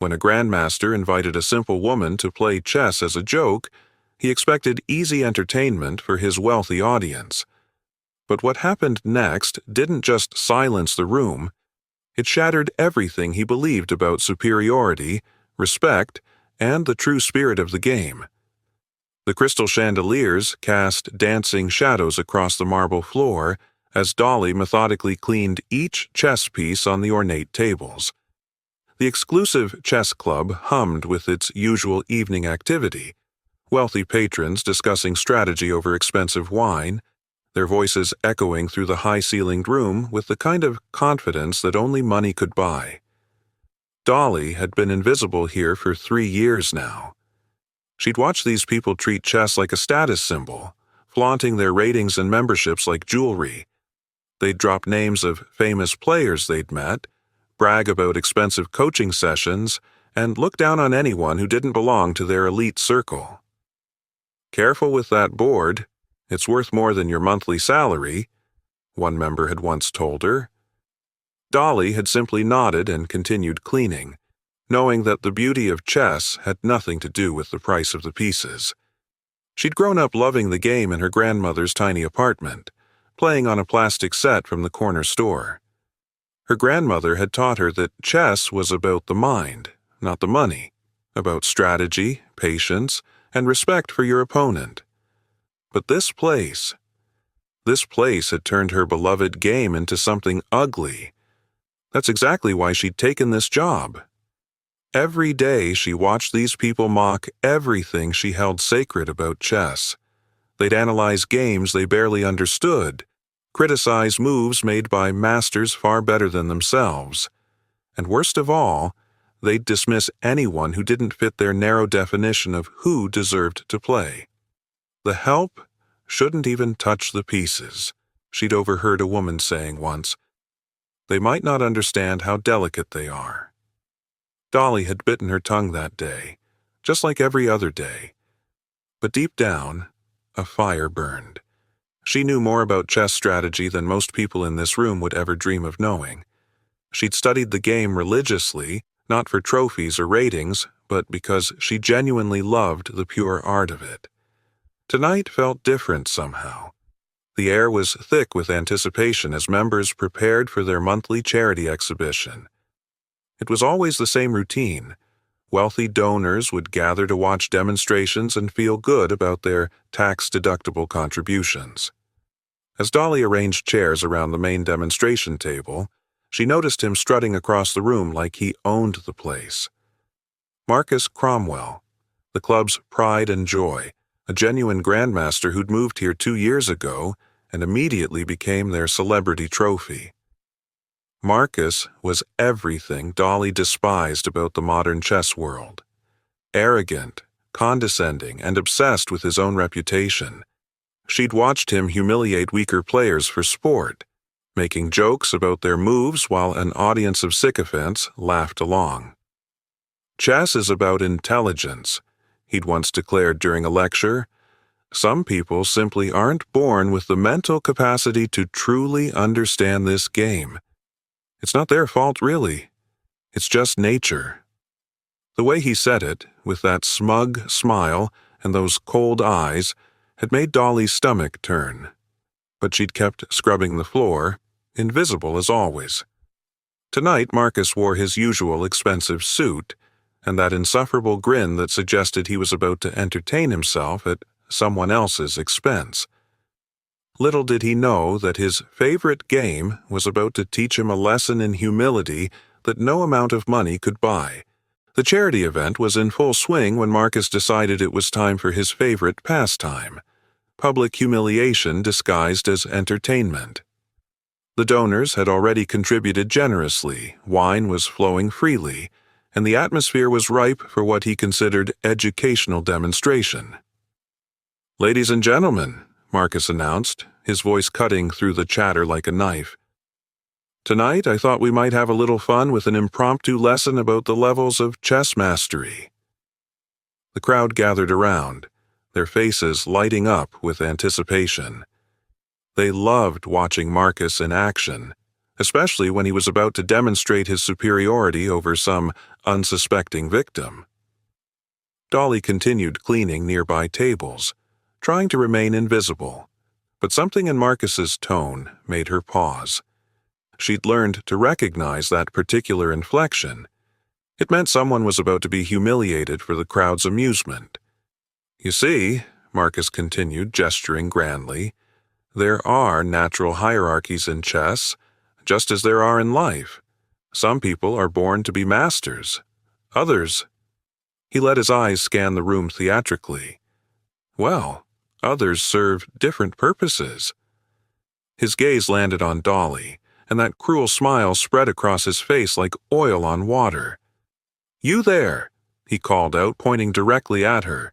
When a Grandmaster invited a simple woman to play chess as a joke, he expected easy entertainment for his wealthy audience. But what happened next didn't just silence the room, it shattered everything he believed about superiority, respect, and the true spirit of the game. The crystal chandeliers cast dancing shadows across the marble floor as Dolly methodically cleaned each chess piece on the ornate tables. The exclusive chess club hummed with its usual evening activity, wealthy patrons discussing strategy over expensive wine, their voices echoing through the high-ceilinged room with the kind of confidence that only money could buy. Dolly had been invisible here for 3 years now. She'd watched these people treat chess like a status symbol, flaunting their ratings and memberships like jewelry. They'd drop names of famous players they'd met, brag about expensive coaching sessions, and look down on anyone who didn't belong to their elite circle. "Careful with that board. It's worth more than your monthly salary," one member had once told her. Dolly had simply nodded and continued cleaning, knowing that the beauty of chess had nothing to do with the price of the pieces. She'd grown up loving the game in her grandmother's tiny apartment, playing on a plastic set from the corner store. Her grandmother had taught her that chess was about the mind, not the money, about strategy, patience, and respect for your opponent. But this place had turned her beloved game into something ugly. That's exactly why she'd taken this job. Every day she watched these people mock everything she held sacred about chess. They'd analyze games they barely understood, criticize moves made by masters far better than themselves, and worst of all, they'd dismiss anyone who didn't fit their narrow definition of who deserved to play. "The help shouldn't even touch the pieces," she'd overheard a woman saying once. "They might not understand how delicate they are." Dolly had bitten her tongue that day, just like every other day. But deep down, a fire burned. She knew more about chess strategy than most people in this room would ever dream of knowing. She'd studied the game religiously, not for trophies or ratings, but because she genuinely loved the pure art of it. Tonight felt different somehow. The air was thick with anticipation as members prepared for their monthly charity exhibition. It was always the same routine. Wealthy donors would gather to watch demonstrations and feel good about their tax-deductible contributions. As Dolly arranged chairs around the main demonstration table, she noticed him strutting across the room like he owned the place. Marcus Cromwell, the club's pride and joy, a genuine Grandmaster who'd moved here 2 years ago and immediately became their celebrity trophy. Marcus was everything Dolly despised about the modern chess world. Arrogant, condescending, and obsessed with his own reputation. She'd watched him humiliate weaker players for sport, making jokes about their moves while an audience of sycophants laughed along. "Chess is about intelligence," he'd once declared during a lecture. "Some people simply aren't born with the mental capacity to truly understand this game. It's not their fault, really. It's just nature." The way he said it, with that smug smile and those cold eyes, had made Dolly's stomach turn. But she'd kept scrubbing the floor, invisible as always. Tonight, Marcus wore his usual expensive suit, and that insufferable grin that suggested he was about to entertain himself at someone else's expense. Little did he know that his favorite game was about to teach him a lesson in humility that no amount of money could buy. The charity event was in full swing when Marcus decided it was time for his favorite pastime, public humiliation disguised as entertainment. The donors had already contributed generously, wine was flowing freely, and the atmosphere was ripe for what he considered educational demonstration. "Ladies and gentlemen," Marcus announced, his voice cutting through the chatter like a knife. "Tonight I thought we might have a little fun with an impromptu lesson about the levels of chess mastery." The crowd gathered around, their faces lighting up with anticipation. They loved watching Marcus in action, especially when he was about to demonstrate his superiority over some unsuspecting victim. Dolly continued cleaning nearby tables, trying to remain invisible, but something in Marcus's tone made her pause. She'd learned to recognize that particular inflection. It meant someone was about to be humiliated for the crowd's amusement. "You see," Marcus continued, gesturing grandly, "there are natural hierarchies in chess, just as there are in life. Some people are born to be masters. Others—" He let his eyes scan the room theatrically. "Well, others serve different purposes." His gaze landed on Dolly, and that cruel smile spread across his face like oil on water. "You there," he called out, pointing directly at her.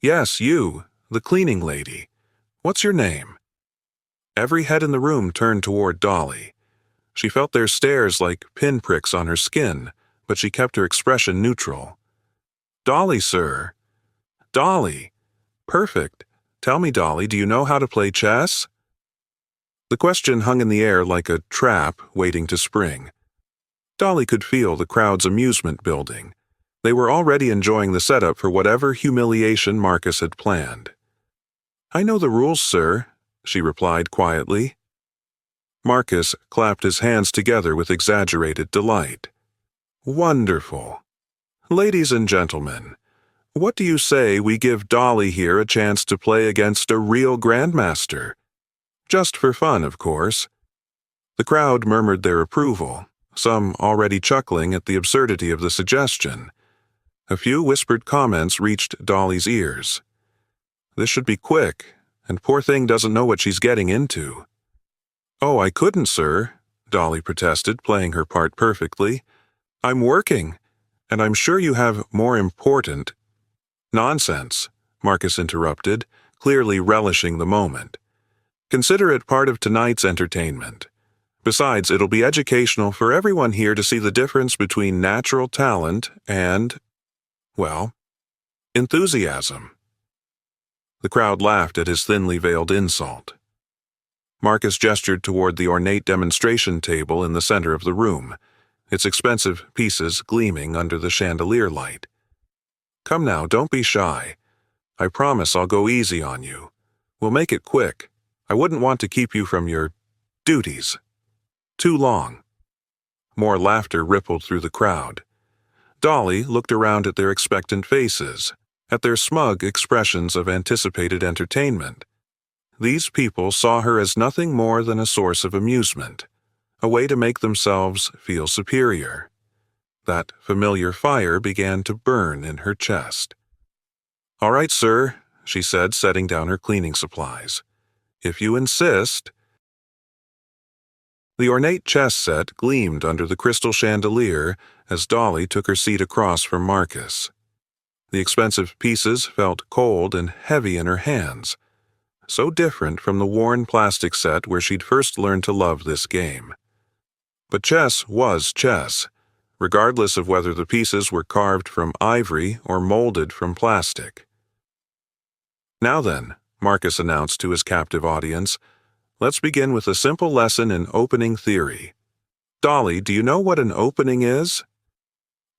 "Yes, you, the cleaning lady. What's your name?" Every head in the room turned toward Dolly. She felt their stares like pinpricks on her skin, but she kept her expression neutral. "Dolly, sir." "Dolly. Perfect. Tell me, Dolly, do you know how to play chess?" The question hung in the air like a trap waiting to spring. Dolly could feel the crowd's amusement building. They were already enjoying the setup for whatever humiliation Marcus had planned. "I know the rules, sir," she replied quietly. Marcus clapped his hands together with exaggerated delight. "Wonderful. Ladies and gentlemen, what do you say we give Dolly here a chance to play against a real Grandmaster? Just for fun, of course." The crowd murmured their approval, some already chuckling at the absurdity of the suggestion. A few whispered comments reached Dolly's ears. "This should be quick, and poor thing doesn't know what she's getting into." "Oh, I couldn't, sir," Dolly protested, playing her part perfectly. "I'm working, and I'm sure you have more important—" "Nonsense," Marcus interrupted, clearly relishing the moment. "Consider it part of tonight's entertainment. Besides, it'll be educational for everyone here to see the difference between natural talent and, well, enthusiasm." The crowd laughed at his thinly veiled insult. Marcus gestured toward the ornate demonstration table in the center of the room, its expensive pieces gleaming under the chandelier light. "Come now, don't be shy. I promise I'll go easy on you. We'll make it quick. I wouldn't want to keep you from your duties too long." More laughter rippled through the crowd. Dolly looked around at their expectant faces, at their smug expressions of anticipated entertainment. These people saw her as nothing more than a source of amusement, a way to make themselves feel superior. That familiar fire began to burn in her chest. "All right, sir," she said, setting down her cleaning supplies. "If you insist." The ornate chess set gleamed under the crystal chandelier as Dolly took her seat across from Marcus. The expensive pieces felt cold and heavy in her hands, so different from the worn plastic set where she'd first learned to love this game. But chess was chess, regardless of whether the pieces were carved from ivory or molded from plastic. "Now then," Marcus announced to his captive audience, "let's begin with a simple lesson in opening theory. Dolly, do you know what an opening is?"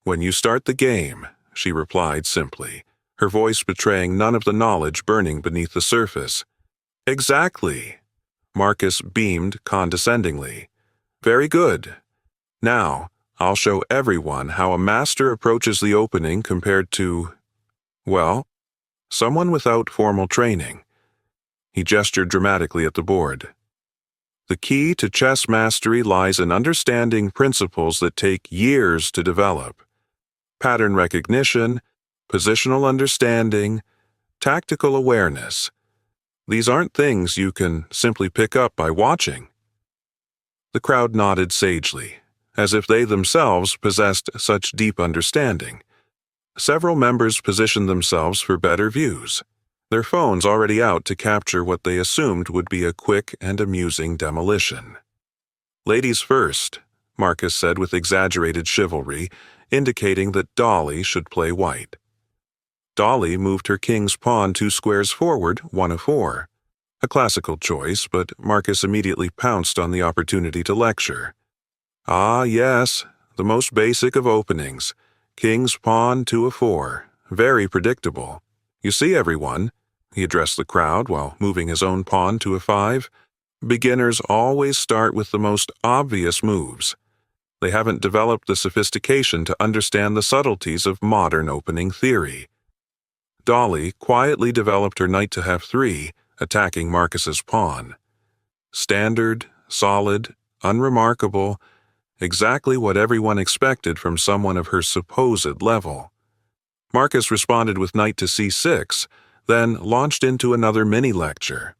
"When you start the game," she replied simply, her voice betraying none of the knowledge burning beneath the surface. "Exactly." Marcus beamed condescendingly. "Very good. Now, I'll show everyone how a master approaches the opening compared to, well, someone without formal training." He gestured dramatically at the board. "The key to chess mastery lies in understanding principles that take years to develop. Pattern recognition, positional understanding, tactical awareness. These aren't things you can simply pick up by watching." The crowd nodded sagely, as if they themselves possessed such deep understanding. Several members positioned themselves for better views, their phones already out to capture what they assumed would be a quick and amusing demolition. "Ladies first," Marcus said with exaggerated chivalry, indicating that Dolly should play white. Dolly moved her king's pawn 2 squares forward, 1 of 4. A classical choice, but Marcus immediately pounced on the opportunity to lecture. Ah, yes, the most basic of openings. King's pawn to a 4. Very predictable. You see, everyone, he addressed the crowd while moving his own pawn to a 5. Beginners always start with the most obvious moves. They haven't developed the sophistication to understand the subtleties of modern opening theory. Dolly quietly developed her knight to f3, attacking Marcus's pawn. Standard, solid, unremarkable, exactly what everyone expected from someone of her supposed level. Marcus responded with knight to c6, then launched into another mini-lecture.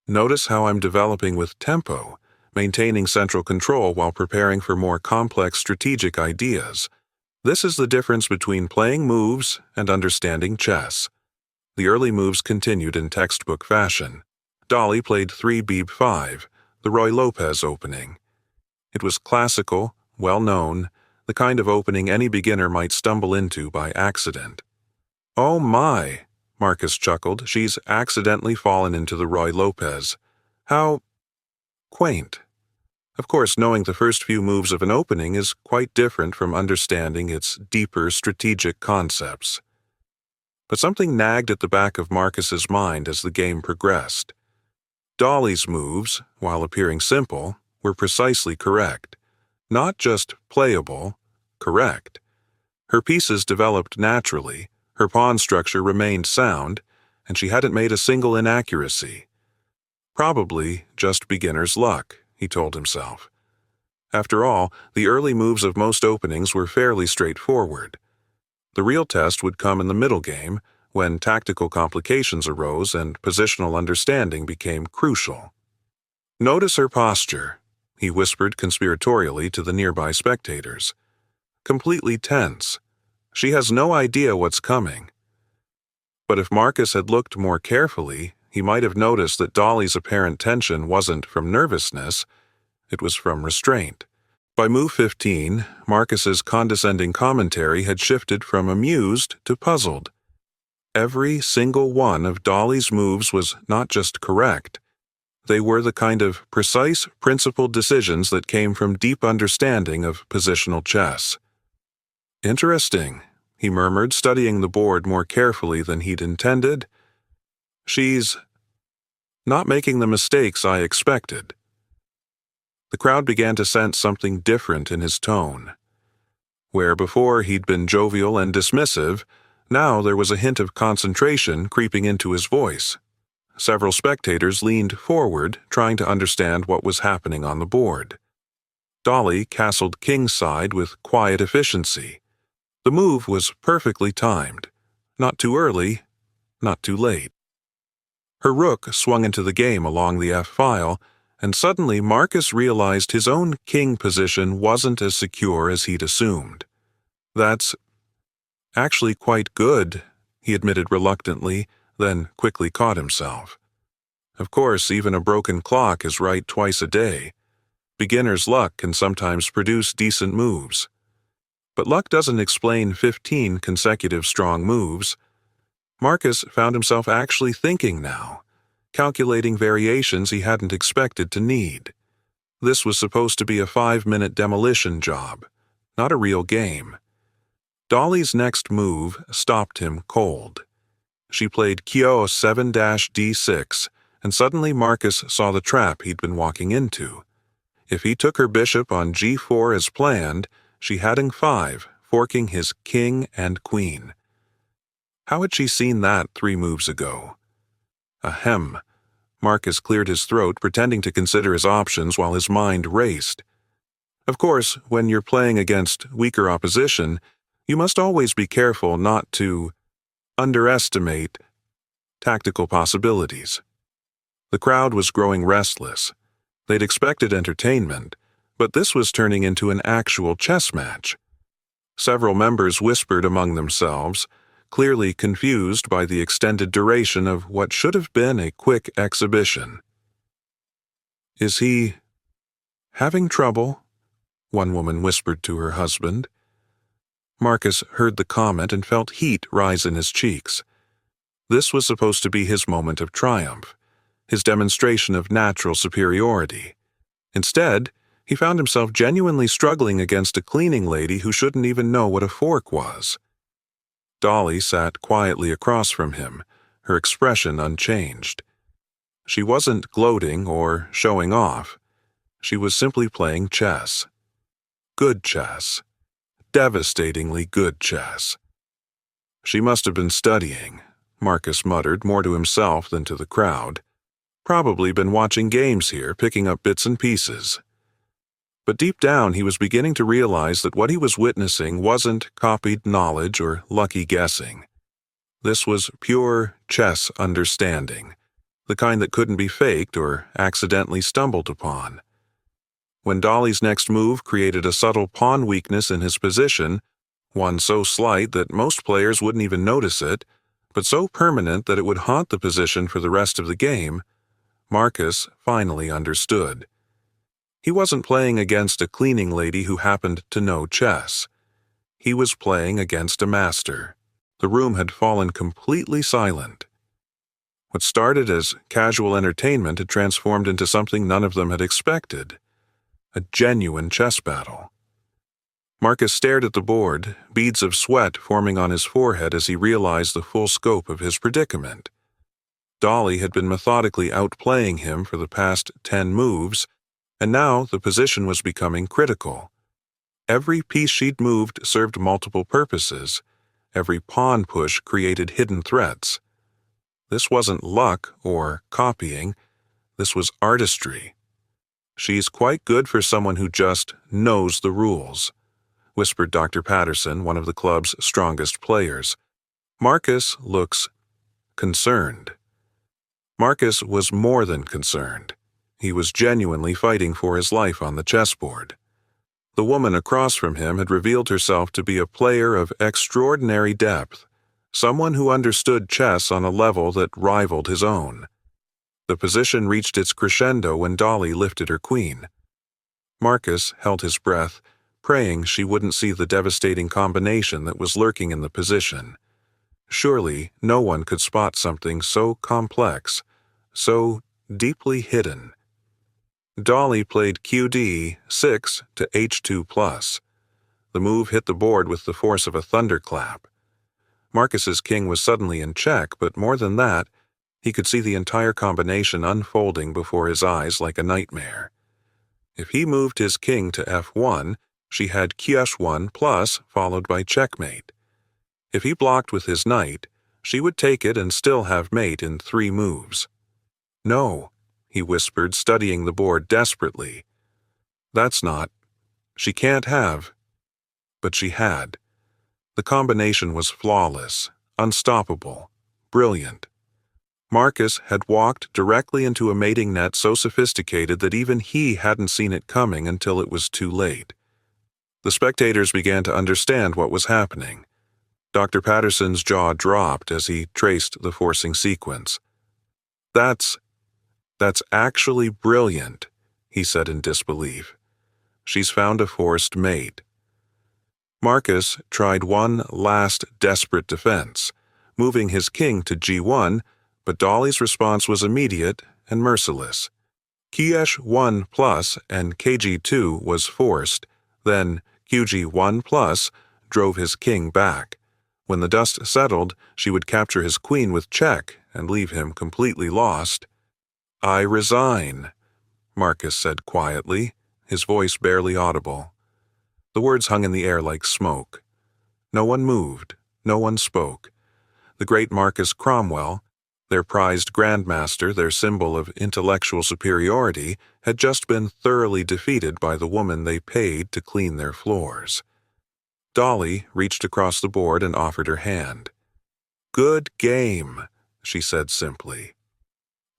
Notice how I'm developing with tempo, maintaining central control while preparing for more complex strategic ideas. This is the difference between playing moves and understanding chess. The early moves continued in textbook fashion. Dolly played 3 b5, the Roy Lopez opening. It was classical, well-known, the kind of opening any beginner might stumble into by accident. Oh my, Marcus chuckled, she's accidentally fallen into the Roy Lopez. How quaint. Of course, knowing the first few moves of an opening is quite different from understanding its deeper strategic concepts. But something nagged at the back of Marcus's mind as the game progressed. Dolly's moves, while appearing simple, were precisely correct. Not just playable, correct. Her pieces developed naturally, her pawn structure remained sound, and she hadn't made a single inaccuracy. Probably just beginner's luck, he told himself. After all, the early moves of most openings were fairly straightforward. The real test would come in the middle game, when tactical complications arose and positional understanding became crucial. Notice her posture, he whispered conspiratorially to the nearby spectators. Completely tense. She has no idea what's coming. But if Marcus had looked more carefully, he might have noticed that Dolly's apparent tension wasn't from nervousness, it was from restraint. By move 15, Marcus's condescending commentary had shifted from amused to puzzled. Every single one of Dolly's moves was not just correct. They were the kind of precise, principled decisions that came from deep understanding of positional chess. Interesting, he murmured, studying the board more carefully than he'd intended. She's not making the mistakes I expected. The crowd began to sense something different in his tone. Where before he'd been jovial and dismissive, now there was a hint of concentration creeping into his voice. Several spectators leaned forward, trying to understand what was happening on the board. Dolly castled kingside with quiet efficiency. The move was perfectly timed. Not too early, not too late. Her rook swung into the game along the f-file, and suddenly Marcus realized his own king position wasn't as secure as he'd assumed. That's actually quite good, he admitted reluctantly, then quickly caught himself. Of course, even a broken clock is right twice a day. Beginner's luck can sometimes produce decent moves. But luck doesn't explain 15 consecutive strong moves. Marcus found himself actually thinking now, calculating variations he hadn't expected to need. This was supposed to be a 5-minute demolition job, not a real game. Dolly's next move stopped him cold. She played Kyo 7-D6, and suddenly Marcus saw the trap he'd been walking into. If he took her bishop on G4 as planned, she had Ing5, forking his king and queen. How had she seen that 3 moves ago? Ahem. Marcus cleared his throat, pretending to consider his options while his mind raced. Of course, when you're playing against weaker opposition, you must always be careful not to underestimate tactical possibilities. The crowd was growing restless. They'd expected entertainment, but this was turning into an actual chess match. Several members whispered among themselves, clearly confused by the extended duration of what should have been a quick exhibition. "Is he having trouble?" one woman whispered to her husband. Marcus heard the comment and felt heat rise in his cheeks. This was supposed to be his moment of triumph, his demonstration of natural superiority. Instead, he found himself genuinely struggling against a cleaning lady who shouldn't even know what a fork was. Dolly sat quietly across from him, her expression unchanged. She wasn't gloating or showing off. She was simply playing chess. Good chess. Devastatingly good chess. She must have been studying, Marcus muttered more to himself than to the crowd. Probably been watching games here, picking up bits and pieces. But deep down he was beginning to realize that what he was witnessing wasn't copied knowledge or lucky guessing. This was pure chess understanding, the kind that couldn't be faked or accidentally stumbled upon. When Dolly's next move created a subtle pawn weakness in his position, one so slight that most players wouldn't even notice it, but so permanent that it would haunt the position for the rest of the game, Marcus finally understood. He wasn't playing against a cleaning lady who happened to know chess. He was playing against a master. The room had fallen completely silent. What started as casual entertainment had transformed into something none of them had expected. A genuine chess battle. Marcus stared at the board, beads of sweat forming on his forehead as he realized the full scope of his predicament. Dolly had been methodically outplaying him for the past 10 moves, and now the position was becoming critical. Every piece she'd moved served multiple purposes. Every pawn push created hidden threats. This wasn't luck or copying. This was artistry. "She's quite good for someone who just knows the rules," whispered Dr. Patterson, one of the club's strongest players. Marcus looks concerned. Marcus was more than concerned. He was genuinely fighting for his life on the chessboard. The woman across from him had revealed herself to be a player of extraordinary depth, someone who understood chess on a level that rivaled his own. The position reached its crescendo when Dolly lifted her queen. Marcus held his breath, praying she wouldn't see the devastating combination that was lurking in the position. Surely no one could spot something so complex, so deeply hidden. Dolly played QD 6 to H2+. The move hit the board with the force of a thunderclap. Marcus's king was suddenly in check, but more than that, he could see the entire combination unfolding before his eyes like a nightmare. If he moved his king to F1, she had Q1+ followed by checkmate. If he blocked with his knight, she would take it and still have mate in 3 moves. "No," he whispered, studying the board desperately. "That's not. She can't have." But she had. The combination was flawless, unstoppable, brilliant. Marcus had walked directly into a mating net so sophisticated that even he hadn't seen it coming until it was too late. The spectators began to understand what was happening. Dr. Patterson's jaw dropped as he traced the forcing sequence. That's actually brilliant," he said in disbelief. "She's found a forced mate." Marcus tried one last desperate defense, moving his king to G1, but Dolly's response was immediate and merciless. Qsh1+ and Kg2 was forced, then Qg1+ drove his king back. When the dust settled, she would capture his queen with check and leave him completely lost. "I resign," Marcus said quietly, his voice barely audible. The words hung in the air like smoke. No one moved, no one spoke. The great Marcus Cromwell, their prized Grandmaster, their symbol of intellectual superiority, had just been thoroughly defeated by the woman they paid to clean their floors. Dolly reached across the board and offered her hand. "Good game," she said simply.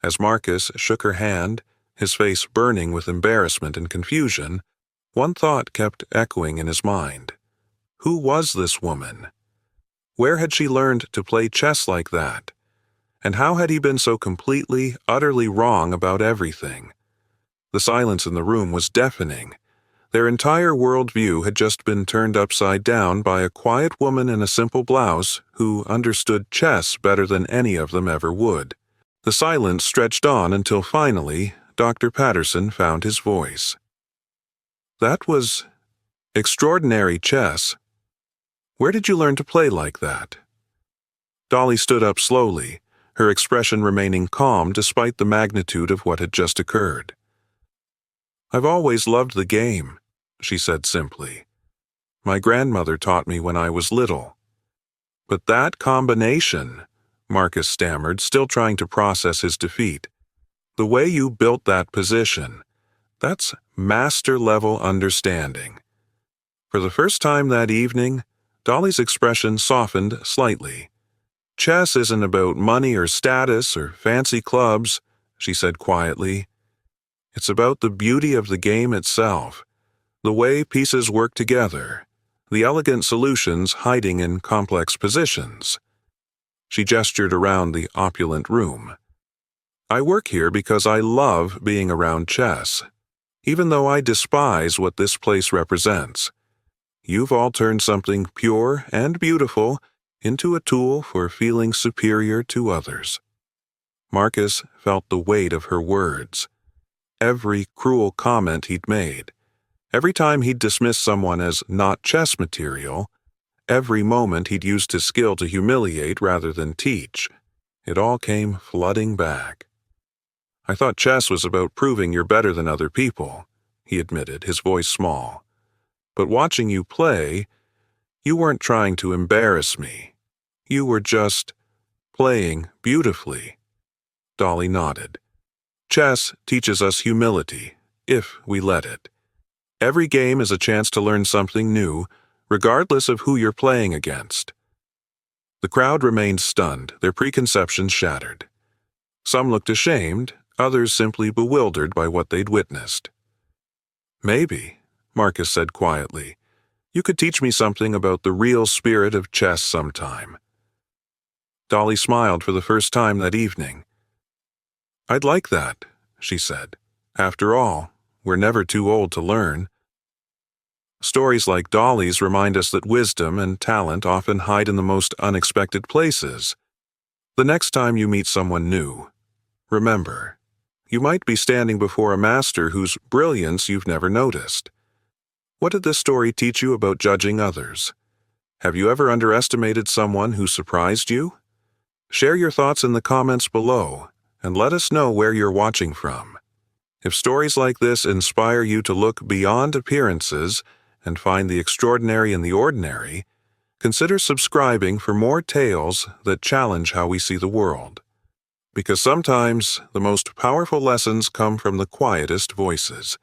As Marcus shook her hand, his face burning with embarrassment and confusion, one thought kept echoing in his mind. Who was this woman? Where had she learned to play chess like that? And how had he been so completely, utterly wrong about everything? The silence in the room was deafening. Their entire worldview had just been turned upside down by a quiet woman in a simple blouse who understood chess better than any of them ever would. The silence stretched on until finally Dr. Patterson found his voice. "That was extraordinary chess. Where did you learn to play like that?" Dolly stood up slowly, her expression remaining calm despite the magnitude of what had just occurred. "I've always loved the game," she said simply. "My grandmother taught me when I was little." "But that combination," Marcus stammered, still trying to process his defeat. "The way you built that position, that's master-level understanding." For the first time that evening, Dolly's expression softened slightly. "Chess isn't about money or status or fancy clubs," she said quietly. "It's about the beauty of the game itself, the way pieces work together, the elegant solutions hiding in complex positions." She gestured around the opulent room. "I work here because I love being around chess, even though I despise what this place represents. You've all turned something pure and beautiful into a tool for feeling superior to others." Marcus felt the weight of her words. Every cruel comment he'd made, every time he'd dismissed someone as not chess material, every moment he'd used his skill to humiliate rather than teach, it all came flooding back. "I thought chess was about proving you're better than other people," he admitted, his voice small. "But watching you play, you weren't trying to embarrass me. You were just playing beautifully." Dolly nodded. "Chess teaches us humility, if we let it. Every game is a chance to learn something new, regardless of who you're playing against." The crowd remained stunned, their preconceptions shattered. Some looked ashamed, others simply bewildered by what they'd witnessed. "Maybe," Marcus said quietly, "you could teach me something about the real spirit of chess sometime." Dolly smiled for the first time that evening. "I'd like that," she said. "After all, we're never too old to learn." Stories like Dolly's remind us that wisdom and talent often hide in the most unexpected places. The next time you meet someone new, remember, you might be standing before a master whose brilliance you've never noticed. What did this story teach you about judging others? Have you ever underestimated someone who surprised you? Share your thoughts in the comments below, and let us know where you're watching from. If stories like this inspire you to look beyond appearances and find the extraordinary in the ordinary, consider subscribing for more tales that challenge how we see the world. Because sometimes the most powerful lessons come from the quietest voices.